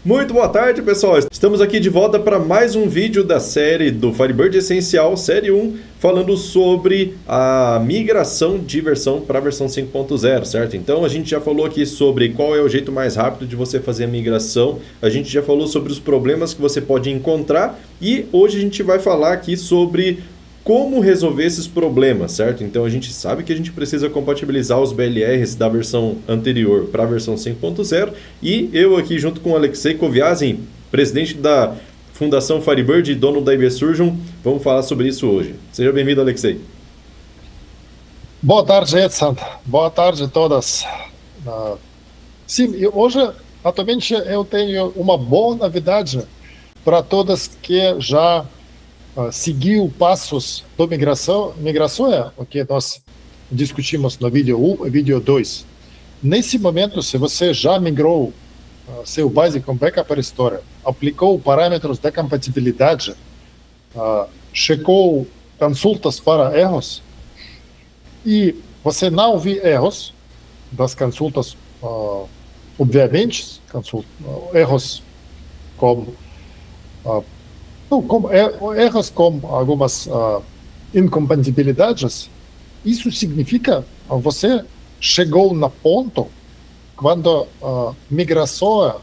Muito boa tarde, pessoal. Estamos aqui de volta para mais um vídeo da série do Firebird Essencial, série 1, falando sobre a migração de versão para a versão 5.0, certo? Então a gente já falou aqui sobre qual é o jeito mais rápido de você fazer a migração, a gente já falou sobre os problemas que você pode encontrar e hoje a gente vai falar aqui sobre como resolver esses problemas, certo? Então a gente sabe que a gente precisa compatibilizar os BLRs da versão anterior para a versão 5.0 e eu aqui junto com o Alexei Koviazin, presidente da Fundação Firebird e dono da IB Surgeon, vamos falar sobre isso hoje. Seja bem-vindo, Alexei. Boa tarde, Edson. Boa tarde a todas. Sim, hoje, atualmente, eu tenho uma boa novidade para todas que já seguiu passos da migração é o que nós discutimos no vídeo 1 e vídeo 2. Nesse momento, se você já migrou seu base com backup restore, aplicou parâmetros de compatibilidade, checou consultas para erros, e você não viu erros das consultas, obviamente, erros como erros como algumas incompatibilidades. Isso significa que você chegou no ponto quando a migração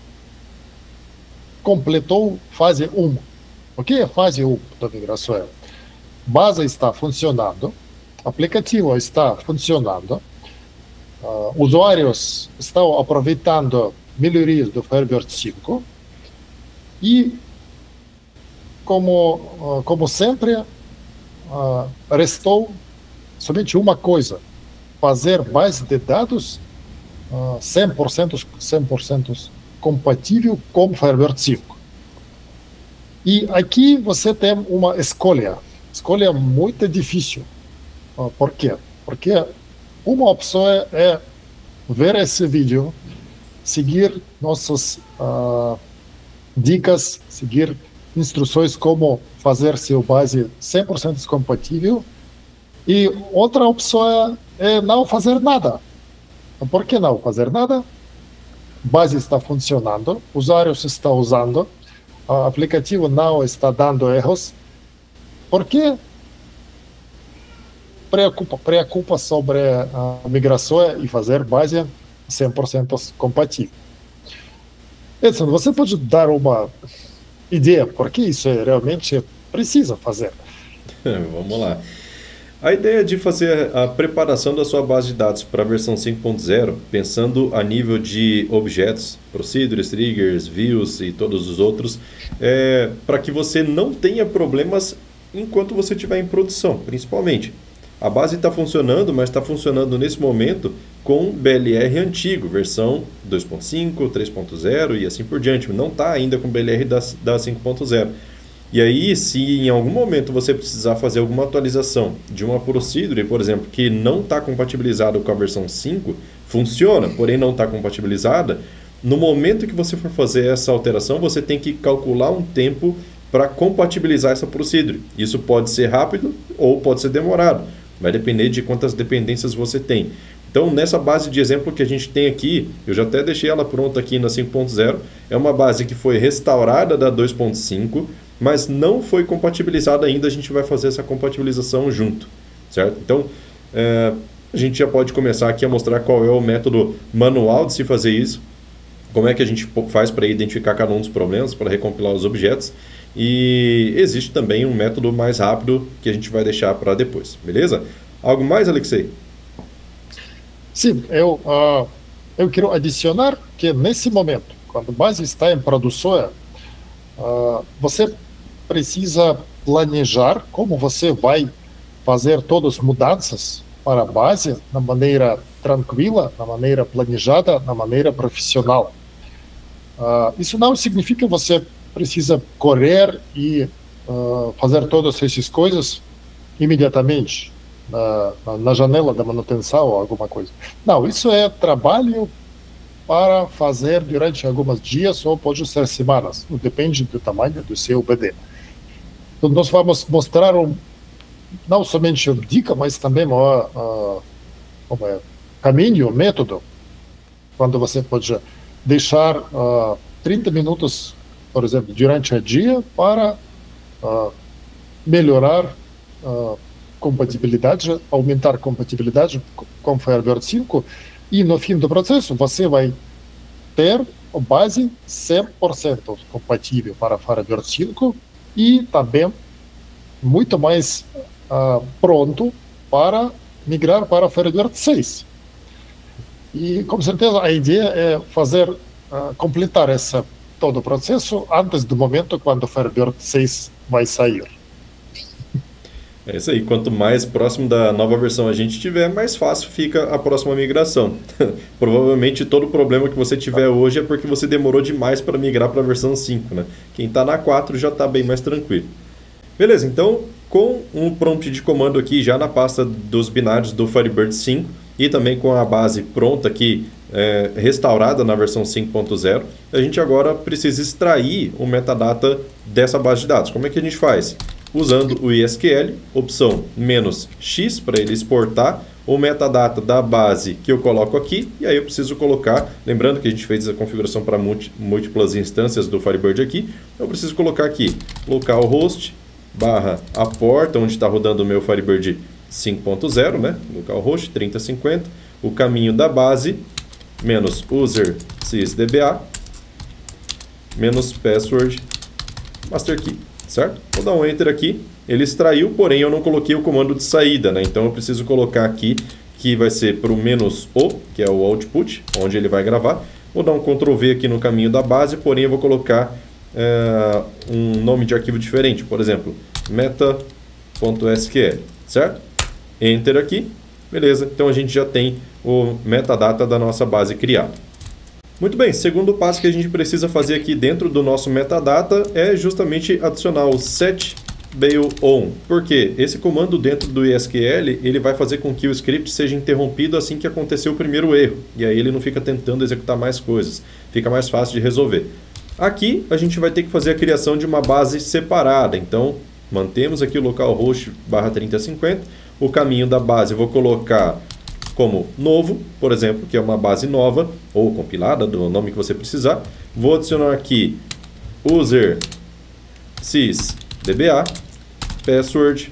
completou fase 1. O que é fase 1 da migração? Base está funcionando, aplicativo está funcionando, usuários estão aproveitando melhorias do Firebird 5 e como sempre, restou somente uma coisa: fazer base de dados 100% compatível com Firebird 5. E aqui você tem uma escolha muito difícil. Por quê? Porque uma opção é ver esse vídeo, seguir nossas dicas, seguir instruções como fazer seu base 100% compatível, e outra opção é não fazer nada. Por que não fazer nada? Base está funcionando, usuários estão usando, o aplicativo não está dando erros. Por que preocupa sobre a migração e fazer base 100% compatível? Edson, você pode dar uma ideia porque isso realmente precisa fazer? Vamos lá. A ideia de fazer a preparação da sua base de dados para a versão 5.0, pensando a nível de objetos, procedures, triggers, views e todos os outros, para que você não tenha problemas enquanto você estiver em produção, principalmente. A base está funcionando, mas está funcionando nesse momento com BLR antigo, versão 2.5, 3.0 e assim por diante. Não está ainda com BLR da 5.0. E aí, se em algum momento você precisar fazer alguma atualização de uma procedure, por exemplo, que não está compatibilizada com a versão 5, funciona, porém não está compatibilizada, no momento que você for fazer essa alteração, você tem que calcular um tempo para compatibilizar essa procedure. Isso pode ser rápido ou pode ser demorado. Vai depender de quantas dependências você tem. Então, nessa base de exemplo que a gente tem aqui, eu já até deixei ela pronta aqui na 5.0, é uma base que foi restaurada da 2.5, mas não foi compatibilizada ainda, a gente vai fazer essa compatibilização junto, certo? Então, a gente já pode começar aqui a mostrar qual é o método manual de se fazer isso, como é que a gente faz para identificar cada um dos problemas, para recompilar os objetos, e existe também um método mais rápido que a gente vai deixar para depois, beleza? Algo mais, Alexei? Sim, eu quero adicionar que nesse momento, quando a base está em produção, você precisa planejar como você vai fazer todas as mudanças para a base na maneira tranquila, na maneira planejada, na maneira profissional. Isso não significa que você precisa correr e fazer todas essas coisas imediatamente na janela da manutenção ou alguma coisa. Não, isso é trabalho para fazer durante alguns dias ou pode ser semanas, depende do tamanho do seu BD. Então, nós vamos mostrar não somente uma dica, mas também caminho, método, quando você pode deixar 30 minutos, por exemplo, durante o dia para melhorar a compatibilidade, aumentar a compatibilidade com Firebird 5, e no fim do processo você vai ter a base 100% compatível para Firebird 5 e também muito mais pronto para migrar para Firebird 6. E, com certeza, a ideia é fazer, completar todo o processo antes do momento quando o Firebird 6 vai sair. É isso aí, quanto mais próximo da nova versão a gente tiver, mais fácil fica a próxima migração. Provavelmente todo o problema que você tiver hoje é porque você demorou demais para migrar para a versão 5, né? Quem está na 4 já está bem mais tranquilo. Beleza, então com um prompt de comando aqui já na pasta dos binários do Firebird 5 e também com a base pronta aqui, restaurada na versão 5.0, a gente agora precisa extrair o metadata dessa base de dados. Como é que a gente faz? Usando o ISQL, opção "-x", para ele exportar o metadata da base que eu coloco aqui, e aí eu preciso colocar, lembrando que a gente fez a configuração para múltiplas instâncias do Firebird aqui, eu preciso colocar aqui localhost / a porta onde está rodando o meu Firebird 5.0, né? Localhost 3050, o caminho da base, -user sysdba, -password master key. Certo? Vou dar um Enter aqui. Ele extraiu, porém eu não coloquei o comando de saída, né? Então eu preciso colocar aqui, que vai ser para o "-o", que é o output, onde ele vai gravar. Vou dar um Ctrl V aqui no caminho da base, porém eu vou colocar um nome de arquivo diferente. Por exemplo, meta.sql, certo? Enter aqui. Beleza, então a gente já tem o metadata da nossa base criado. Muito bem, segundo passo que a gente precisa fazer aqui dentro do nosso metadata é justamente adicionar o set_bail_on. Por quê? Esse comando dentro do ISQL, ele vai fazer com que o script seja interrompido assim que acontecer o primeiro erro. E aí ele não fica tentando executar mais coisas. Fica mais fácil de resolver. Aqui a gente vai ter que fazer a criação de uma base separada. Então, mantemos aqui o localhost /3050. O caminho da base eu vou colocar como novo, por exemplo, que é uma base nova, ou compilada, do nome que você precisar. Vou adicionar aqui user sysdba, password,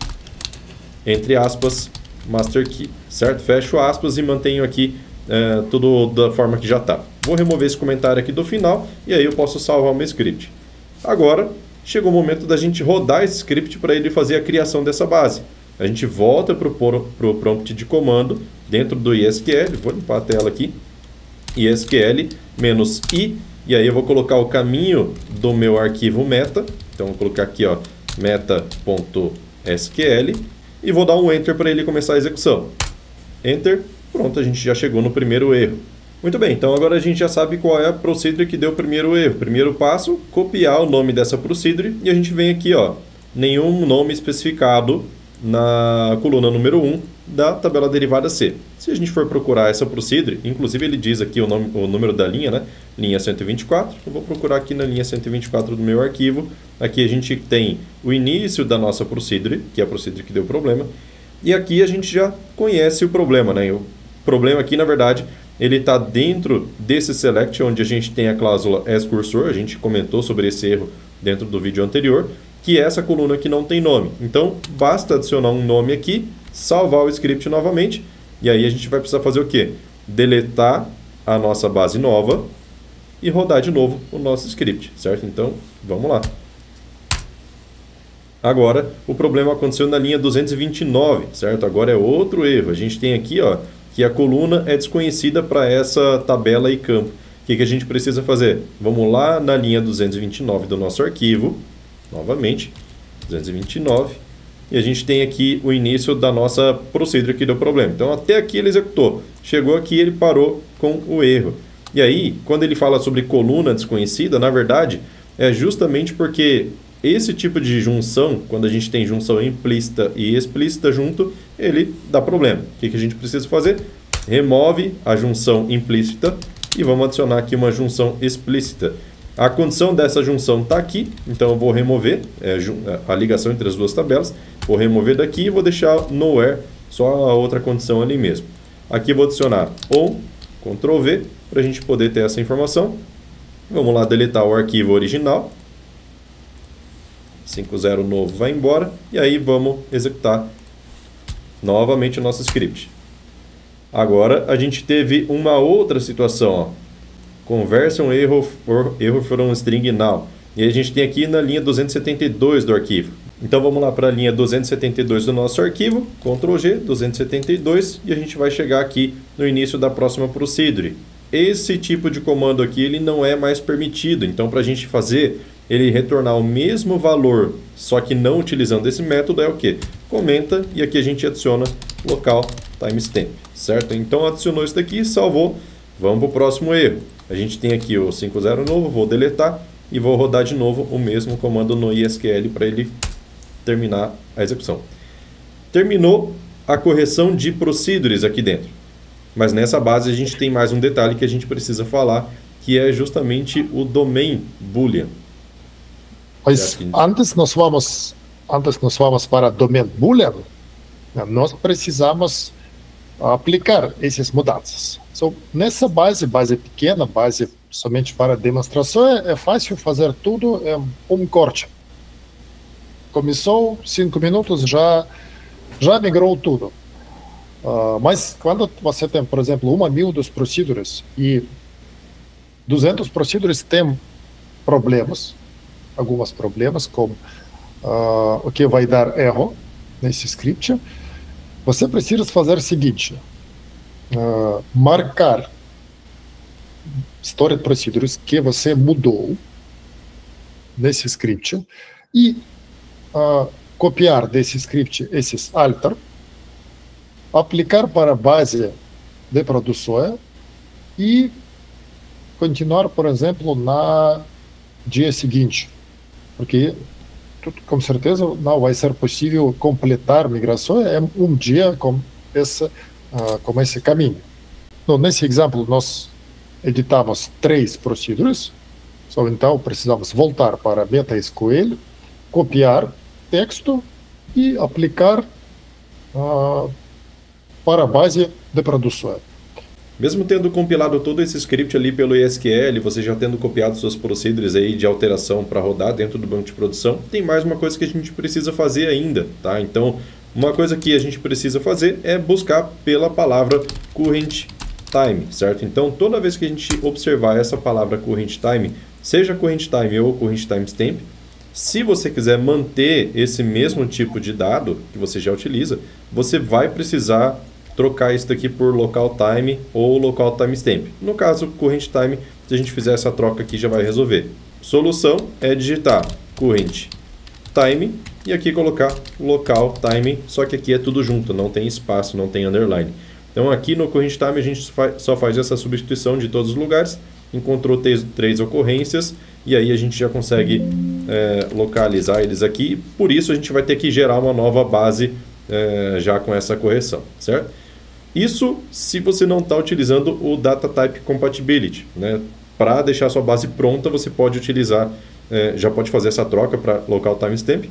entre aspas, master key, certo? Fecho aspas e mantenho aqui tudo da forma que já está. Vou remover esse comentário aqui do final e aí eu posso salvar o meu script. Agora, chegou o momento da gente rodar esse script para ele fazer a criação dessa base. A gente volta para o prompt de comando dentro do ISQL, vou limpar a tela aqui, ISQL -i, e aí eu vou colocar o caminho do meu arquivo meta, então vou colocar aqui ó, meta.sql, e vou dar um Enter para ele começar a execução. Enter, pronto, a gente já chegou no primeiro erro. Muito bem, então agora a gente já sabe qual é a procedure que deu o primeiro erro. Primeiro passo, copiar o nome dessa procedure, e a gente vem aqui ó, nenhum nome especificado na coluna número 1 da tabela derivada C. Se a gente for procurar essa procedure, inclusive ele diz aqui o número da linha, né? Linha 124. Eu vou procurar aqui na linha 124 do meu arquivo. Aqui a gente tem o início da nossa procedure, que é a procedure que deu problema. E aqui a gente já conhece o problema, né? O problema aqui, na verdade, ele está dentro desse select, onde a gente tem a cláusula asCursor. A gente comentou sobre esse erro dentro do vídeo anterior, que é essa coluna que não tem nome. Então, basta adicionar um nome aqui, salvar o script novamente, e aí a gente vai precisar fazer o quê? Deletar a nossa base nova e rodar de novo o nosso script, certo? Então, vamos lá. Agora, o problema aconteceu na linha 229, certo? Agora é outro erro. A gente tem aqui, ó, que a coluna é desconhecida para essa tabela e campo. O que a gente precisa fazer? Vamos lá na linha 229 do nosso arquivo, novamente, 229, e a gente tem aqui o início da nossa procedure que deu problema. Então, até aqui ele executou. Chegou aqui ele parou com o erro. E aí, quando ele fala sobre coluna desconhecida, na verdade, é justamente porque esse tipo de junção, quando a gente tem junção implícita e explícita junto, ele dá problema. O que a gente precisa fazer? Remove a junção implícita e vamos adicionar aqui uma junção explícita. A condição dessa junção está aqui, então eu vou remover a ligação entre as duas tabelas. Vou remover daqui e vou deixar nowhere, só a outra condição ali mesmo. Aqui vou adicionar on, Ctrl V, para a gente poder ter essa informação. Vamos lá deletar o arquivo original. 5.0 novo vai embora. E aí vamos executar novamente o nosso script. Agora a gente teve uma outra situação. Ó. Conversion error from string now. E a gente tem aqui na linha 272 do arquivo. Então vamos lá para a linha 272 do nosso arquivo. Ctrl G, 272. E a gente vai chegar aqui no início da próxima procedure. Esse tipo de comando aqui ele não é mais permitido. Então para a gente fazer ele retornar o mesmo valor, só que não utilizando esse método, é o que? Comenta e aqui a gente adiciona local timestamp, certo? Então adicionou isso daqui, salvou. Vamos para o próximo erro. A gente tem aqui o 5.0 novo, vou deletar e vou rodar de novo o mesmo comando no ISQL para ele terminar a execução. Terminou a correção de procedures aqui dentro. Mas nessa base a gente tem mais um detalhe que a gente precisa falar, que é justamente o domain boolean. Mas antes nós vamos para domain boolean, nós precisamos aplicar essas mudanças. So, nessa base pequena, base somente para demonstração, é fácil fazer tudo em um corte. Começou, 5 minutos, já migrou tudo. Mas quando você tem, por exemplo, 1.000 dos procedures e 200 procedures têm problemas, alguns problemas, como o que vai dar erro nesse script, você precisa fazer o seguinte, marcar stored procedures que você mudou nesse script e copiar desse script esses alter, aplicar para a base de produção e continuar, por exemplo, na dia seguinte, porque com certeza não vai ser possível completar a migração em um dia com esse caminho. Então, nesse exemplo, nós editamos 3 procedures, então precisamos voltar para MetaSQL, copiar texto e aplicar para a base de produção. Mesmo tendo compilado todo esse script ali pelo ISQL, você já tendo copiado suas procedures aí de alteração para rodar dentro do banco de produção, tem mais uma coisa que a gente precisa fazer ainda, tá? Então, uma coisa que a gente precisa fazer é buscar pela palavra current time, certo? Então, toda vez que a gente observar essa palavra current time, seja current time ou current timestamp, se você quiser manter esse mesmo tipo de dado que você já utiliza, você vai precisar trocar isso daqui por local time ou local timestamp. No caso, current time, se a gente fizer essa troca aqui, já vai resolver. Solução é digitar current time e aqui colocar local time, só que aqui é tudo junto, não tem espaço, não tem underline. Então aqui no current time a gente só faz essa substituição de todos os lugares, encontrou 3 ocorrências e aí a gente já consegue localizar eles aqui. Por isso a gente vai ter que gerar uma nova base já com essa correção, certo? Isso se você não está utilizando o Data Type Compatibility, né? Para deixar sua base pronta, você pode utilizar, já pode fazer essa troca para local timestamp.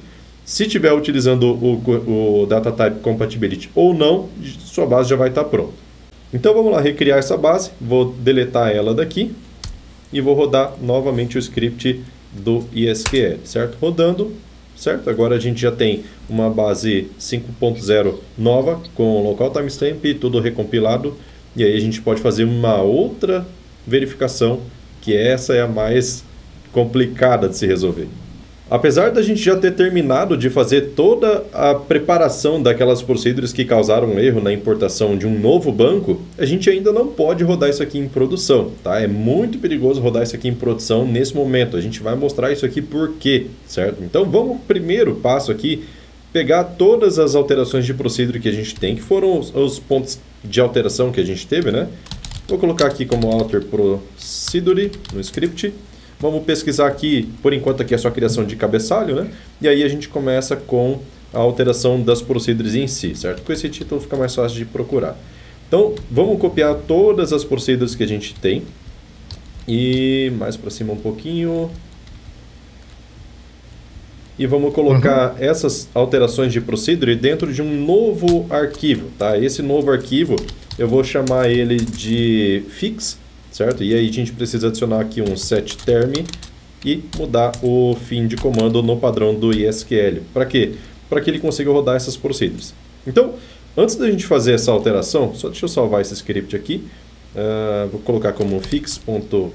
Se estiver utilizando o Data Type Compatibility ou não, sua base já vai estar pronta. Então vamos lá recriar essa base, vou deletar ela daqui e vou rodar novamente o script do ISQL, certo? Rodando, certo? Agora a gente já tem uma base 5.0 nova com local timestamp e tudo recompilado. E aí a gente pode fazer uma outra verificação, que essa é a mais complicada de se resolver. Apesar da gente já ter terminado de fazer toda a preparação daquelas procedures que causaram erro na importação de um novo banco, a gente ainda não pode rodar isso aqui em produção, tá? É muito perigoso rodar isso aqui em produção nesse momento. A gente vai mostrar isso aqui por quê, certo? Então vamos, primeiro passo aqui, pegar todas as alterações de procedure que a gente tem, que foram os pontos de alteração que a gente teve, né? Vou colocar aqui como alter procedure no script. Vamos pesquisar aqui, por enquanto aqui é só criação de cabeçalho, né? E aí a gente começa com a alteração das procedures em si, certo? Com esse título fica mais fácil de procurar. Então, vamos copiar todas as procedures que a gente tem. E mais para cima um pouquinho. E vamos colocar essas alterações de procedure dentro de um novo arquivo, tá? Esse novo arquivo, eu vou chamar ele de fix, certo? E aí a gente precisa adicionar aqui um setTerm e mudar o fim de comando no padrão do ISQL. Para quê? Para que ele consiga rodar essas procedures. Então, antes da gente fazer essa alteração, só deixa eu salvar esse script aqui. Vou colocar como fix.sql,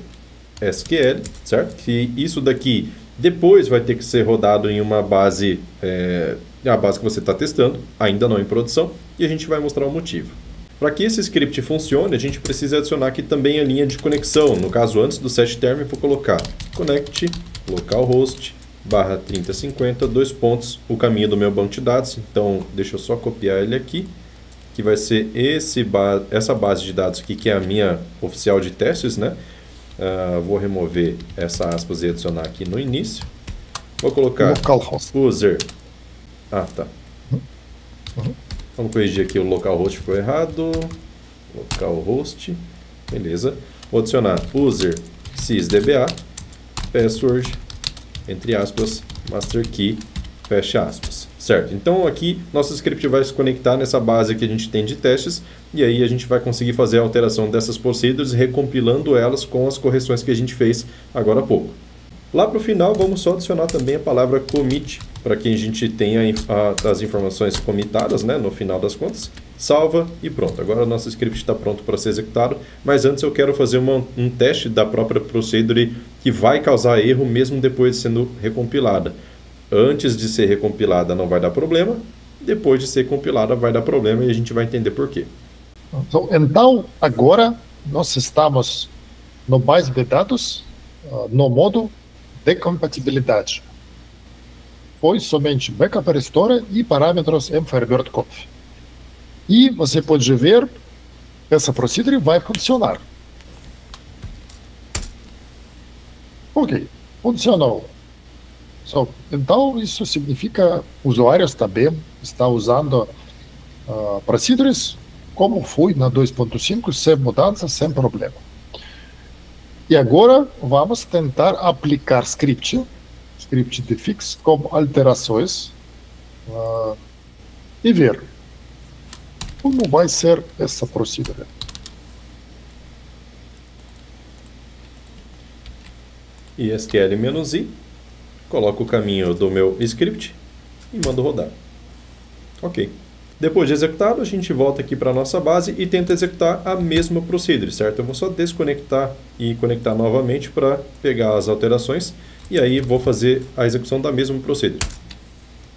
certo? Que isso daqui depois vai ter que ser rodado em uma base, a base que você está testando, ainda não em produção, e a gente vai mostrar o motivo. Para que esse script funcione, a gente precisa adicionar aqui também a linha de conexão. No caso, antes do setTerm, vou colocar connect localhost /3050, dois pontos, o caminho do meu banco de dados. Então, deixa eu só copiar ele aqui, que vai ser essa base de dados aqui, que é a minha oficial de testes, né? Vou remover essa aspas e adicionar aqui no início. Vou colocar localhost user. Tá. Vamos corrigir aqui, o localhost ficou errado. Localhost, beleza. Vou adicionar user sysdba, password, entre aspas, master key, fecha aspas. Certo, então aqui nosso script vai se conectar nessa base que a gente tem de testes, e aí a gente vai conseguir fazer a alteração dessas procedures, recompilando elas com as correções que a gente fez agora há pouco. Lá para o final, vamos só adicionar também a palavra commit, para que a gente tenha as informações commitadas, né, no final das contas. Salva e pronto. Agora o nosso script está pronto para ser executado, mas antes eu quero fazer um teste da própria procedure que vai causar erro mesmo depois de sendo recompilada. Antes de ser recompilada não vai dar problema, depois de ser compilada vai dar problema e a gente vai entender por quê. Então, agora nós estamos no base de dados, no modo de compatibilidade. Foi somente backup restore e parâmetros em Firebird Conf. E você pode ver, essa procedure vai funcionar. Ok, funcionou. Então, isso significa que usuários também estão usando procedures como foi na 2.5, sem mudanças, sem problema. E agora vamos tentar aplicar script de fix com alterações e ver como vai ser essa procedure. ISQL-i, coloco o caminho do meu script e mando rodar. Ok. Depois de executado, a gente volta aqui para a nossa base e tenta executar a mesma procedure, certo? Eu vou só desconectar e conectar novamente para pegar as alterações e aí vou fazer a execução da mesma procedure.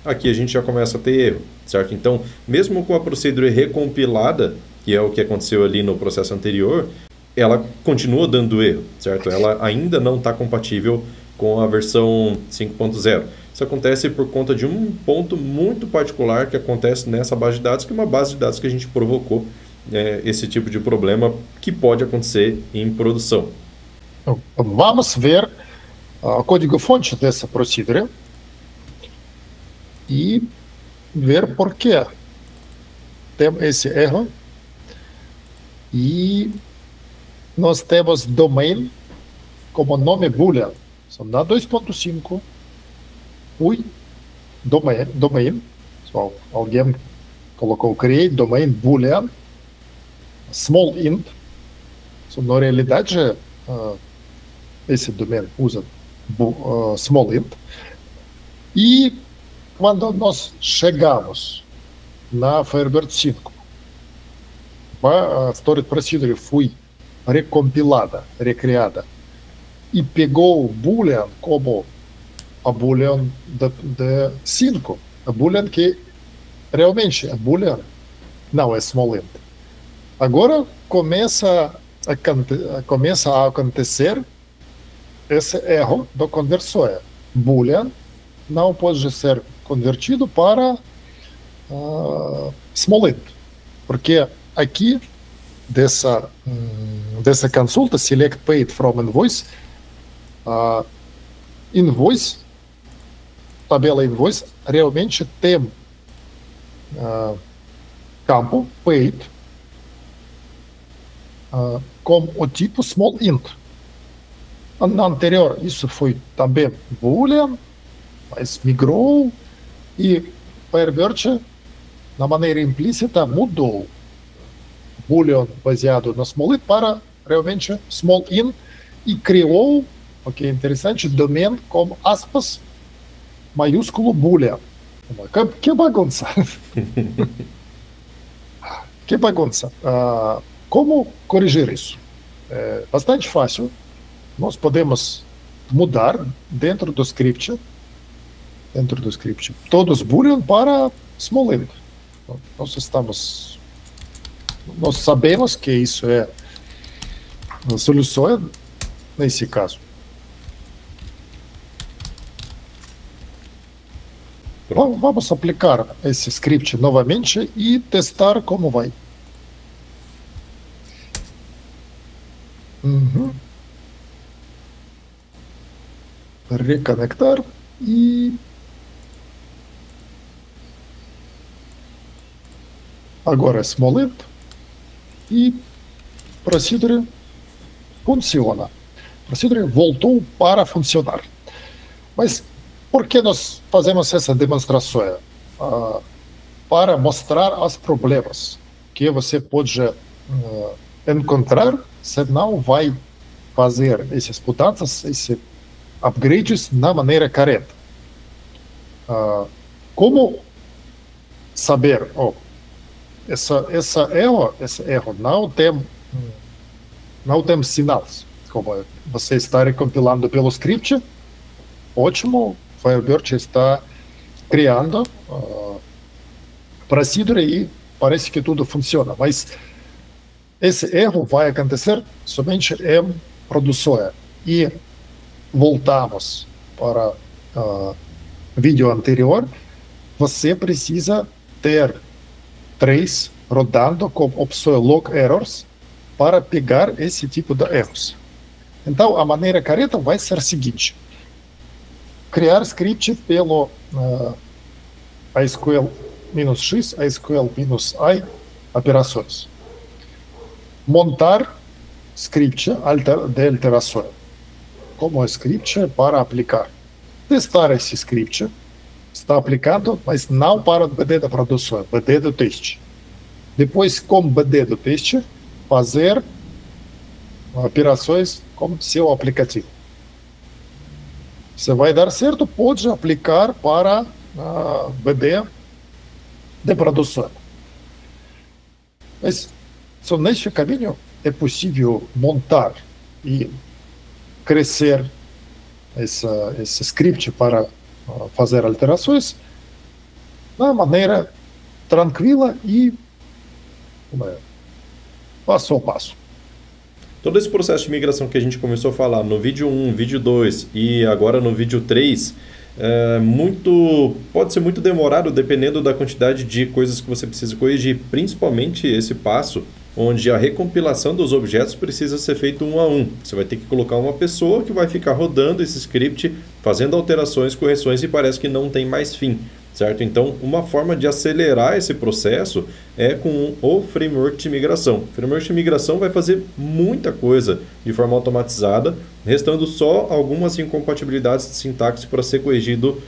Aqui a gente já começa a ter erro, certo? Então, mesmo com a procedure recompilada, que é o que aconteceu ali no processo anterior, ela continua dando erro, certo? Ela ainda não está compatível com a versão 5.0. Isso acontece por conta de um ponto muito particular que acontece nessa base de dados, que é uma base de dados que a gente provocou esse tipo de problema que pode acontecer em produção. Vamos ver o código-fonte dessa procedure e ver por que tem esse erro. E nós temos domain como nome boolean. Na 2.5 fui domain. Alguém colocou create domain boolean small int. Na realidade, esse domain usa small int. E quando nós chegamos na Firebird 5, a storage procedure foi recompilada, recriada, e pegou o boolean como a boolean de 5, a boolean que realmente a boolean não é small int. Agora começa a acontecer esse erro do conversor. Boolean não pode ser convertido para small int, porque aqui dessa consulta select paid from invoice, invoice, tabela invoice realmente tem campo paid com o tipo small int. Na anterior isso foi também boolean, mas migrou e Firebird, na maneira implícita, mudou boolean baseado no small int para realmente small in e criou, ok, interessante, domain com aspas, maiúsculo boolean. Que bagunça! Que bagunça! Como corrigir isso? É bastante fácil. Nós podemos mudar dentro do script, todos boolean para small int. Nós sabemos que isso é a solução nesse caso. Vamos aplicar esse script novamente e testar como vai. Reconectar e agora small int e procedure funciona. Procedure voltou para funcionar. Mas por que nós fazemos essa demonstração? Para mostrar os problemas que você pode encontrar se não vai fazer essas mudanças, esses upgrades na maneira correta. Como saber? Esse erro não tem sinais. Como você está recompilando pelo script, ótimo, Firebird está criando procedure e parece que tudo funciona, mas esse erro vai acontecer somente em produção. E voltamos para o vídeo anterior, você precisa ter 3 rodando com opção log errors para pegar esse tipo de erros. Então, a maneira correta vai ser a seguinte: criar script pelo ASQL-X, ASQL-I operações. Montar script de alteração como script para aplicar. Testar esse script, está aplicado, mas não para o BD da produção, BD do teste. Depois, com BD do teste, fazer operações com seu aplicativo. Se vai dar certo, pode aplicar para BD de produção. Mas só neste caminho é possível montar e crescer esse script para fazer alterações de maneira tranquila e passo a passo. Todo esse processo de migração que a gente começou a falar no vídeo 1, vídeo 2 e agora no vídeo 3, pode ser muito demorado dependendo da quantidade de coisas que você precisa corrigir, principalmente esse passo onde a recompilação dos objetos precisa ser feito um a um. Você vai ter que colocar uma pessoa que vai ficar rodando esse script, fazendo alterações, correções e parece que não tem mais fim, certo? Então, uma forma de acelerar esse processo é com o framework de migração. O framework de migração vai fazer muita coisa de forma automatizada, restando só algumas incompatibilidades de sintaxe para ser corrigido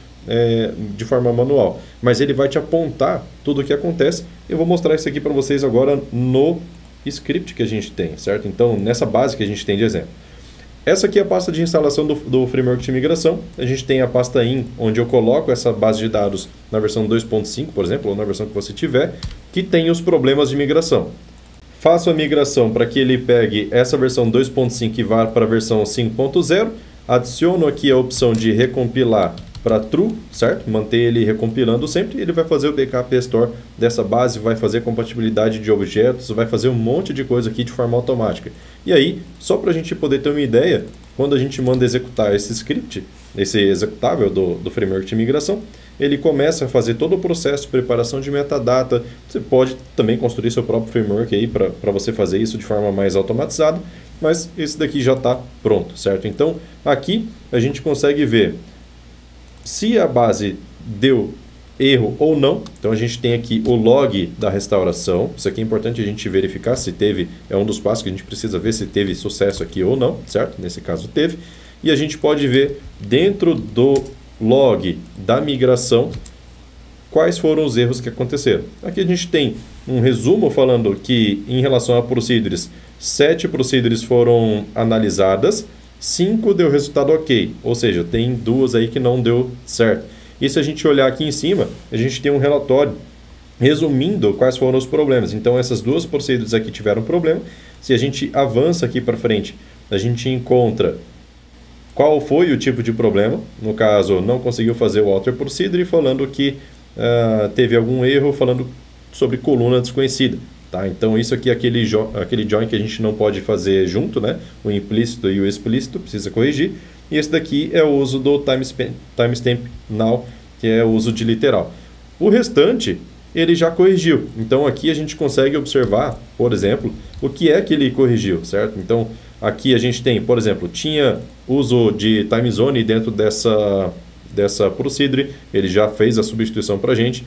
de forma manual. Mas ele vai te apontar tudo o que acontece. Eu vou mostrar isso aqui para vocês agora no script que a gente tem, certo? Então, nessa base que a gente tem de exemplo. Essa aqui é a pasta de instalação do framework de migração. A gente tem a pasta in, onde eu coloco essa base de dados na versão 2.5, por exemplo, ou na versão que você tiver, que tem os problemas de migração. Faço a migração para que ele pegue essa versão 2.5 e vá para a versão 5.0. Adiciono aqui a opção de recompilar para true, certo? Manter ele recompilando sempre. Ele vai fazer o backup restore dessa base, vai fazer compatibilidade de objetos, vai fazer um monte de coisa aqui de forma automática. E aí, só para a gente poder ter uma ideia, quando a gente manda executar esse script, esse executável do framework de migração, ele começa a fazer todo o processo de preparação de metadata. Você pode também construir seu próprio framework aí para você fazer isso de forma mais automatizada, mas esse daqui já está pronto, certo? Então, aqui a gente consegue ver se a base deu erro ou não. Então a gente tem aqui o log da restauração. Isso aqui é importante a gente verificar se teve, é um dos passos que a gente precisa ver se teve sucesso aqui ou não, certo? Nesse caso teve. E a gente pode ver dentro do log da migração quais foram os erros que aconteceram. Aqui a gente tem um resumo falando que em relação a procedures 7 procedures foram analisadas, 5 deu resultado ok, ou seja, tem 2 aí que não deu certo. E se a gente olhar aqui em cima, a gente tem um relatório resumindo quais foram os problemas. Então essas 2 procedures aqui tiveram problema. Se a gente avança aqui para frente, a gente encontra qual foi o tipo de problema. No caso, não conseguiu fazer o alter procedure, falando que teve algum erro, falando sobre coluna desconhecida. Tá? Então isso aqui é aquele join que a gente não pode fazer junto, né? O implícito e o explícito, precisa corrigir. E esse daqui é o uso do timestamp now, que é o uso de literal. O restante, ele já corrigiu. Então aqui a gente consegue observar, por exemplo, o que é que ele corrigiu, certo? Então aqui a gente tem, por exemplo, tinha uso de time zone dentro dessa procedure, ele já fez a substituição para a gente.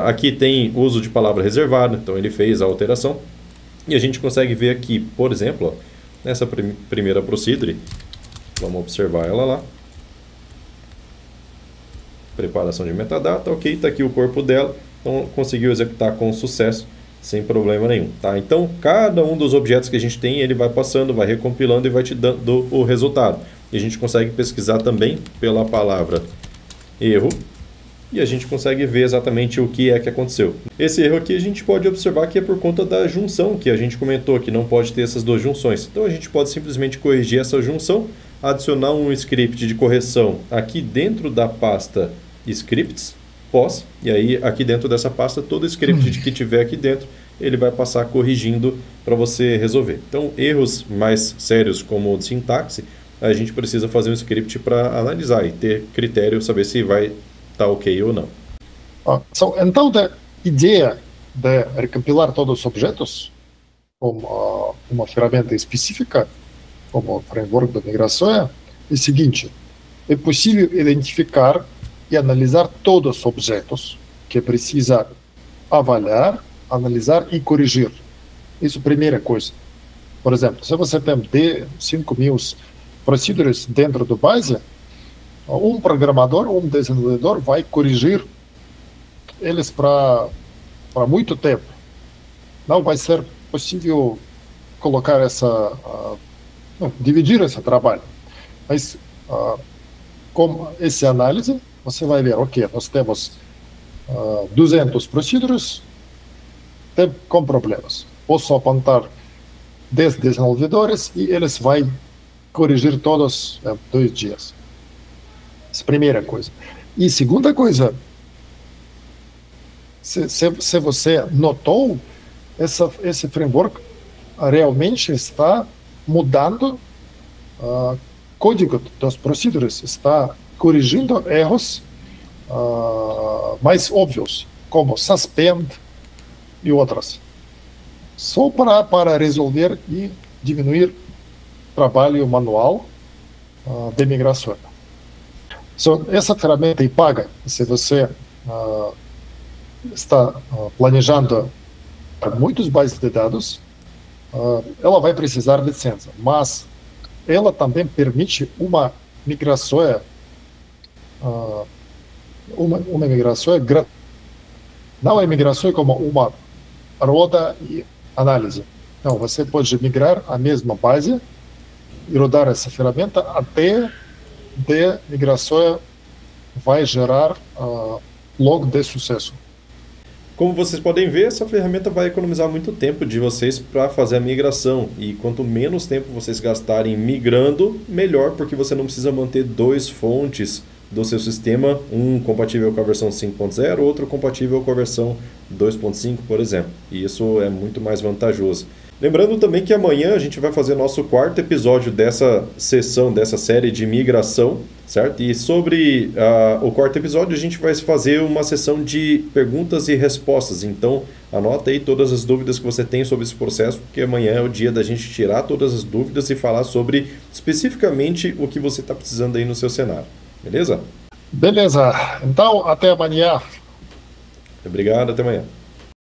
Aqui tem uso de palavra reservada, então ele fez a alteração. E a gente consegue ver aqui, por exemplo, ó, nessa primeira procedure, vamos observar ela lá. Preparação de metadata, ok, está aqui o corpo dela, então conseguiu executar com sucesso, sem problema nenhum. Tá? Então, cada um dos objetos que a gente tem, ele vai passando, vai recompilando e vai te dando o resultado. E a gente consegue pesquisar também pela palavra erro, e a gente consegue ver exatamente o que é que aconteceu. Esse erro aqui a gente pode observar que é por conta da junção que a gente comentou, que não pode ter essas 2 junções. Então a gente pode simplesmente corrigir essa junção, adicionar um script de correção aqui dentro da pasta scripts, pós, e aí aqui dentro dessa pasta, todo script que tiver aqui dentro, ele vai passar corrigindo para você resolver. Então erros mais sérios como de sintaxe, a gente precisa fazer um script para analisar e ter critério, saber se vai estar ok ou não. Então, a ideia de recompilar todos os objetos como uma ferramenta específica, como framework de migração, é o seguinte: é possível identificar e analisar todos os objetos que precisa avaliar, analisar e corrigir. Isso é a primeira coisa. Por exemplo, se você tem 5.000 procedures dentro do base, um programador, um desenvolvedor vai corrigir eles para muito tempo. Não vai ser possível colocar dividir esse trabalho. Mas com essa análise, você vai ver, ok, nós temos 200 procedures com problemas. Posso apontar 10 desenvolvedores e eles vão corrigir todos em 2 dias. Essa é a primeira coisa. E segunda coisa, se você notou, esse framework realmente está mudando o código das procedures, está corrigindo erros mais óbvios, como suspend e outras, só para resolver e diminuir o trabalho manual de migração. Essa ferramenta é paga. Se você está planejando para muitas bases de dados, ela vai precisar de licença, mas ela também permite uma migração, uma migração gratuita. Não é migração como uma roda e análise. Não, você pode migrar a mesma base e rodar essa ferramenta até de migração vai gerar logo de sucesso. Como vocês podem ver, essa ferramenta vai economizar muito tempo de vocês para fazer a migração. E quanto menos tempo vocês gastarem migrando, melhor, porque você não precisa manter 2 fontes do seu sistema, um compatível com a versão 5.0, outro compatível com a versão 2.5, por exemplo. E isso é muito mais vantajoso. Lembrando também que amanhã a gente vai fazer nosso 4º episódio dessa sessão, dessa série de migração, certo? E sobre o 4º episódio a gente vai fazer uma sessão de perguntas e respostas. Então anota aí todas as dúvidas que você tem sobre esse processo, porque amanhã é o dia da gente tirar todas as dúvidas e falar sobre especificamente o que você está precisando aí no seu cenário. Beleza? Beleza. Então, até amanhã. Obrigado, até amanhã.